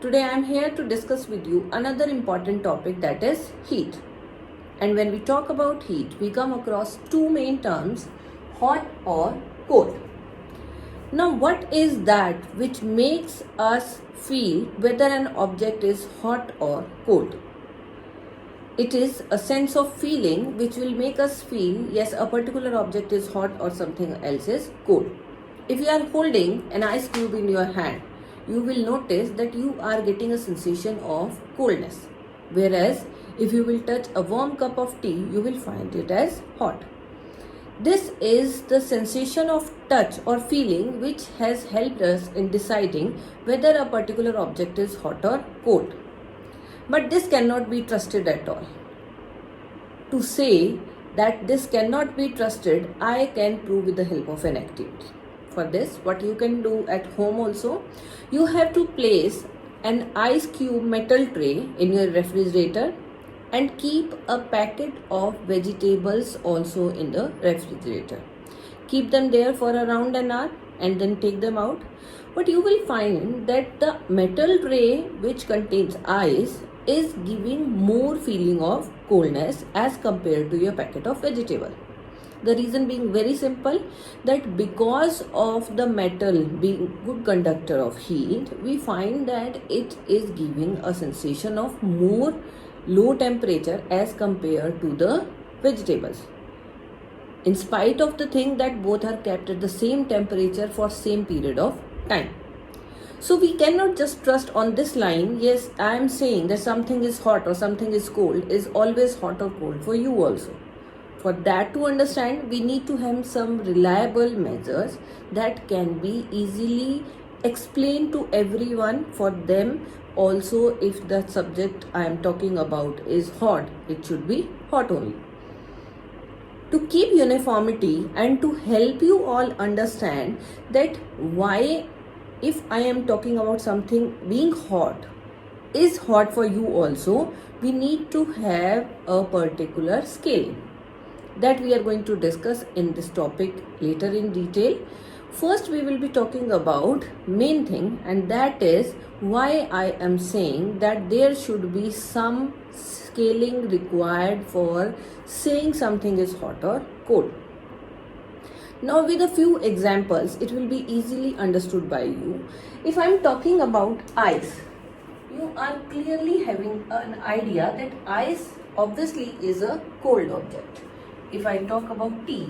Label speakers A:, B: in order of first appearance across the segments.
A: Today I am here to discuss with you another important topic, that is heat. And when we talk about heat, we come across two main terms, hot or cold. Now, what is that which makes us feel whether an object is hot or cold? It is a sense of feeling which will make us feel, yes, a particular object is hot or something else is cold. If you are holding an ice cube in your hand, you will notice that you are getting a sensation of coldness. Whereas, if you will touch a warm cup of tea, you will find it as hot. This is the sensation of touch or feeling which has helped us in deciding whether a particular object is hot or cold. But this cannot be trusted at all. To say that this cannot be trusted, I can prove with the help of an activity. For this, what you can do at home also, you have to place an ice cube metal tray in your refrigerator and keep a packet of vegetables also in the refrigerator. Keep them there for around an hour and then take them out. But you will find that the metal tray which contains ice is giving more feeling of coldness as compared to your packet of vegetable. The reason being very simple, that because of the metal being good conductor of heat, we find that it is giving a sensation of more low temperature as compared to the vegetables. In spite of the thing that both are kept at the same temperature for same period of time. So we cannot just trust on this line, yes, I am saying that something is hot or something is cold is always hot or cold for you also. For that to understand, we need to have some reliable measures that can be easily explained to everyone. For them also, if the subject I am talking about is hot, it should be hot only. To keep uniformity and to help you all understand that why, if I am talking about something being hot is hot for you also, we need to have a particular scale that we are going to discuss in this topic later in detail. First, we will be talking about main thing, and that is why I am saying that there should be some scaling required for saying something is hot or cold. Now, with a few examples, it will be easily understood by you. If I am talking about ice, you are clearly having an idea that ice obviously is a cold object. If I talk about tea,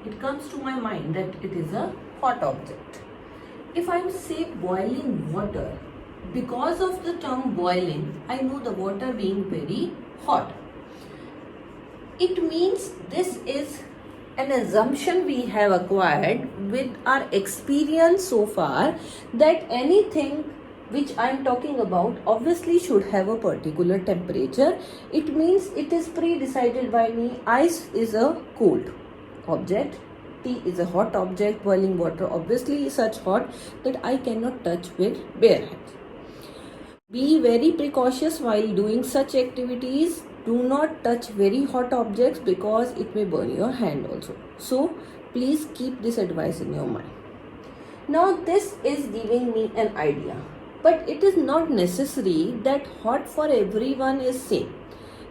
A: it comes to my mind that it is a hot object. If I say boiling water, because of the term boiling, I know the water being very hot. It means this is an assumption we have acquired with our experience so far that anything which I am talking about obviously should have a particular temperature. It means it is pre-decided by me. Ice is a cold object, tea is a hot object, boiling water obviously is such hot that I cannot touch with bare hands. Be very precautious while doing such activities. Do not touch very hot objects because it may burn your hand also. So please keep this advice in your mind. Now this is giving me an idea. But it is not necessary that hot for everyone is same.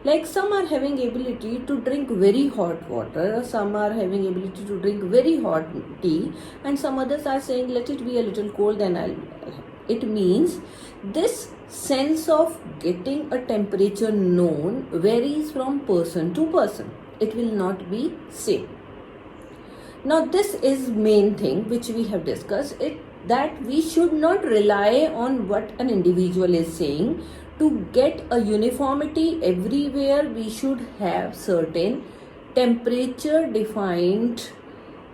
A: Like some are having ability to drink very hot water, some are having ability to drink very hot tea, and some others are saying let it be a little cold, then I'll. It means this sense of getting a temperature known varies from person to person. It will not be same. Now this is main thing which we have discussed, it that we should not rely on what an individual is saying. To get a uniformity everywhere, we should have certain temperature defined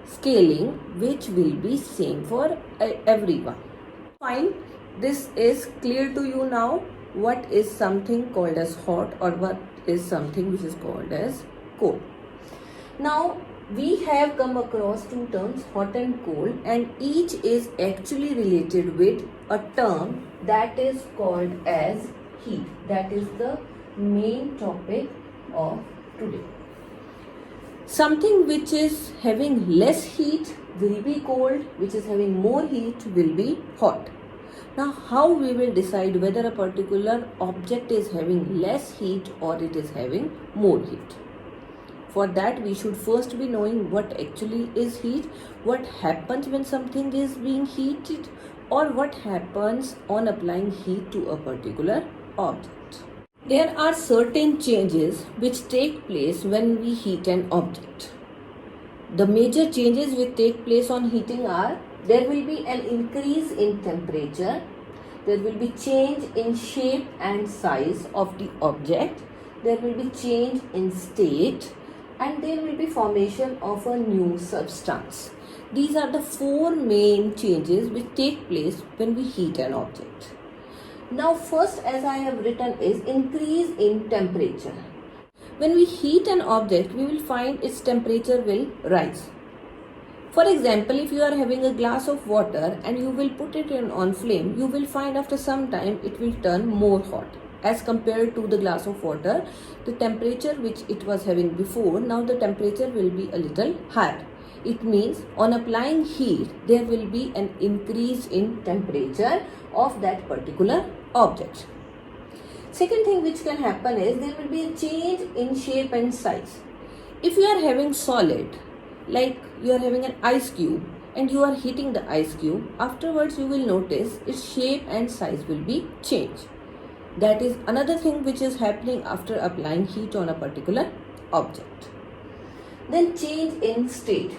A: scaling which will be same for everyone. Fine, this is clear to you now what is something called as hot or what is something which is called as cold. Now we have come across two terms, hot and cold, and each is actually related with a term that is called as heat. That is the main topic of today. Something which is having less heat will be cold, which is having more heat will be hot. Now, how we will decide whether a particular object is having less heat or it is having more heat? For that, we should first be knowing what actually is heat, what happens when something is being heated, or what happens on applying heat to a particular object. There are certain changes which take place when we heat an object. The major changes which take place on heating are: there will be an increase in temperature, there will be change in shape and size of the object, there will be change in state, and there will be formation of a new substance. These are the four main changes which take place when we heat an object. Now, first, as I have written, is increase in temperature. When we heat an object, we will find its temperature will rise. For example, if you are having a glass of water and you will put it on flame, you will find after some time it will turn more hot. As compared to the glass of water, the temperature which it was having before, now the temperature will be a little higher. It means on applying heat, there will be an increase in temperature of that particular object. Second thing which can happen is there will be a change in shape and size. If you are having solid, like you are having an ice cube and you are heating the ice cube, afterwards you will notice its shape and size will be changed. That is another thing which is happening after applying heat on a particular object. Then change in state.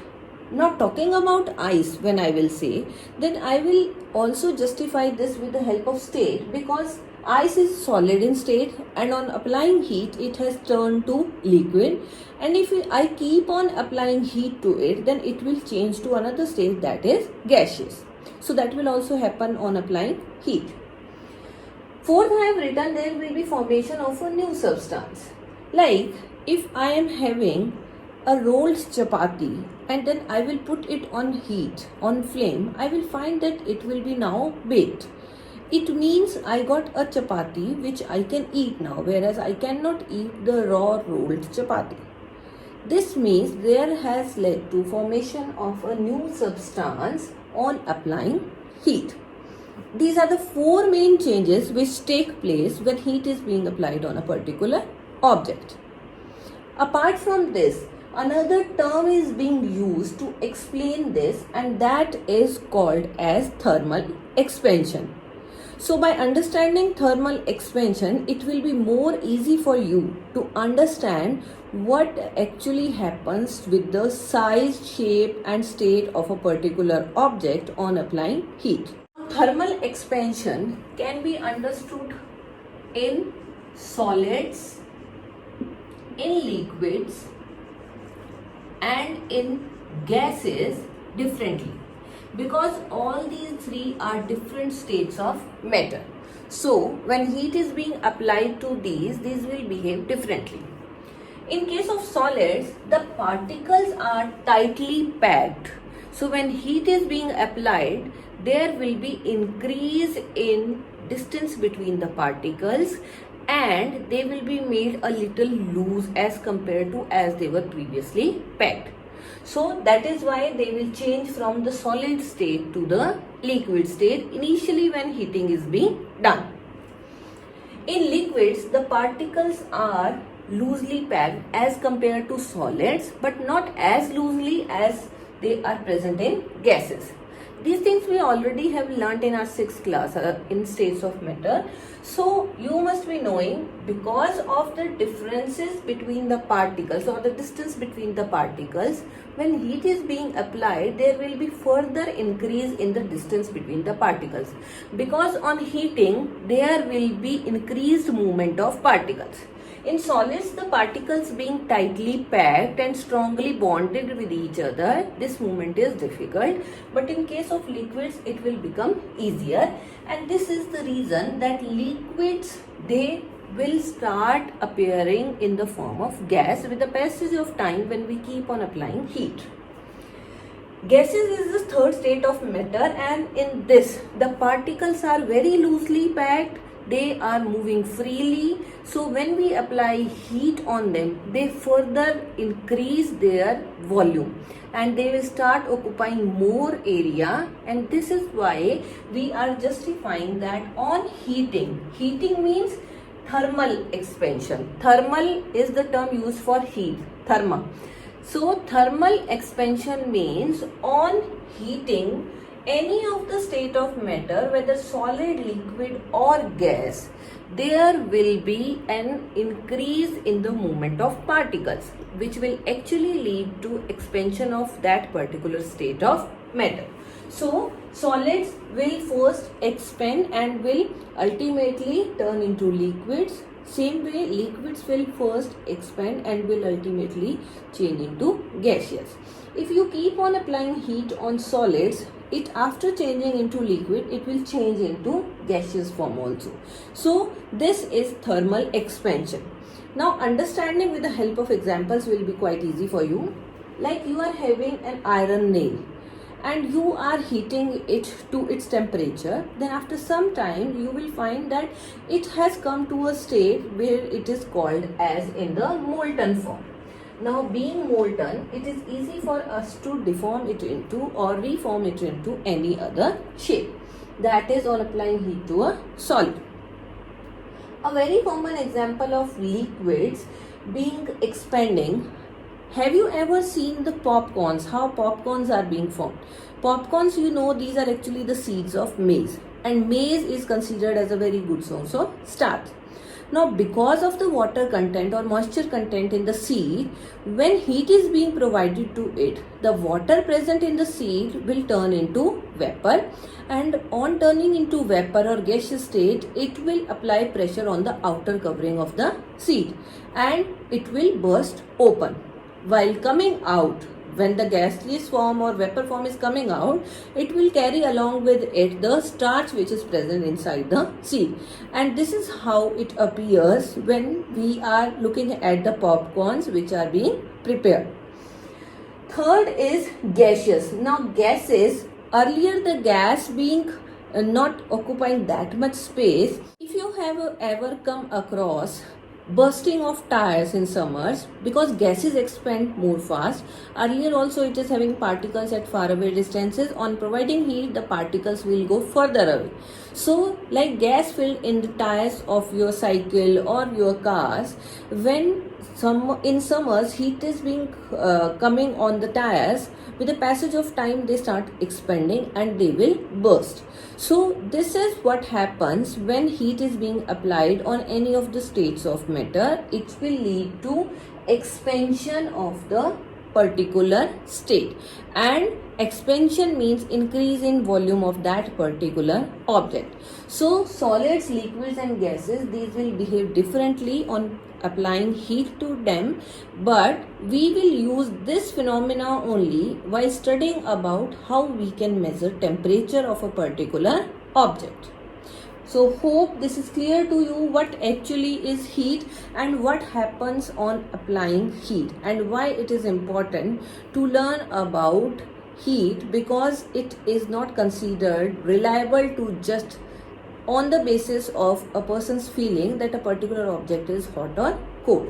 A: Not talking about ice when I will say, then I will also justify this with the help of state, because ice is solid in state and on applying heat it has turned to liquid, and if I keep on applying heat to it, then it will change to another state, that is gaseous. So that will also happen on applying heat. Fourth, I have written there will be formation of a new substance. Like if I am having a rolled chapati and then I will put it on heat, on flame, I will find that it will be now baked. It means I got a chapati which I can eat now, whereas I cannot eat the raw rolled chapati. This means there has led to formation of a new substance on applying heat. These are the four main changes which take place when heat is being applied on a particular object. Apart from this, another term is being used to explain this, and that is called as thermal expansion. So by understanding thermal expansion, it will be more easy for you to understand what actually happens with the size, shape and state of a particular object on applying heat. Thermal expansion can be understood in solids, in liquids and in gases differently, because all these three are different states of matter. So when heat is being applied to these will behave differently. In case of solids, the particles are tightly packed. So when heat is being applied, there will be increase in distance between the particles and they will be made a little loose as compared to as they were previously packed. So that is why they will change from the solid state to the liquid state initially when heating is being done. In liquids, the particles are loosely packed as compared to solids, but not as loosely as they are present in gases. These things we already have learnt in our 6th class in states of matter. So you must be knowing, because of the differences between the particles or the distance between the particles, when heat is being applied, there will be further increase in the distance between the particles, because on heating there will be increased movement of particles. In solids, the particles being tightly packed and strongly bonded with each other, this movement is difficult, but in case of liquids it will become easier, and this is the reason that liquids, they will start appearing in the form of gas with the passage of time when we keep on applying heat. Gases is the third state of matter, and in this the particles are very loosely packed, they are moving freely. So when we apply heat on them, they further increase their volume and they will start occupying more area, and this is why we are justifying that on heating. Heating means thermal expansion. Thermal is the term used for heat, therma. So thermal expansion means on heating any of the state of matter, whether solid, liquid or gas, there will be an increase in the movement of particles, which will actually lead to expansion of that particular state of matter. So solids will first expand and will ultimately turn into liquids. Same way, liquids will first expand and will ultimately change into gaseous. If you keep on applying heat on solids, it after changing into liquid, it will change into gaseous form also. So this is thermal expansion. Now understanding with the help of examples will be quite easy for you. Like you are having an iron nail and you are heating it to its temperature, then after some time you will find that it has come to a state where it is called as in the molten form. Now being molten, it is easy for us to deform it into or reform it into any other shape. That is on applying heat to a solid. A very common example of liquids being expanding. Have you ever seen the popcorns, how popcorns are being formed? Popcorns, you know, these are actually the seeds of maize, and maize is considered as a very good source of starch. Now because of the water content or moisture content in the seed, when heat is being provided to it, the water present in the seed will turn into vapor, and on turning into vapor or gaseous state, it will apply pressure on the outer covering of the seed and it will burst open. While coming out, when the gaseous form or vapor form is coming out, it will carry along with it the starch which is present inside the seed, and this is how it appears when we are looking at the popcorns which are being prepared. Third is gaseous. Now gases, earlier the gas being not occupying that much space. If you have ever come across bursting of tires in summers, because gases expand more fast, earlier also it is having particles at far away distances, on providing heat the particles will go further away. So like gas filled in the tires of your cycle or your cars, when in summers heat is being coming on the tires, with the passage of time they start expanding and they will burst. So this is what happens when heat is being applied on any of the states of matter. It will lead to expansion of the particular state, and expansion means increase in volume of that particular object. So solids, liquids and gases, these will behave differently on applying heat to them, but we will use this phenomena only while studying about how we can measure temperature of a particular object. So hope this is clear to you what actually is heat and what happens on applying heat, and why it is important to learn about heat, because it is not considered reliable to just on the basis of a person's feeling that a particular object is hot or cold.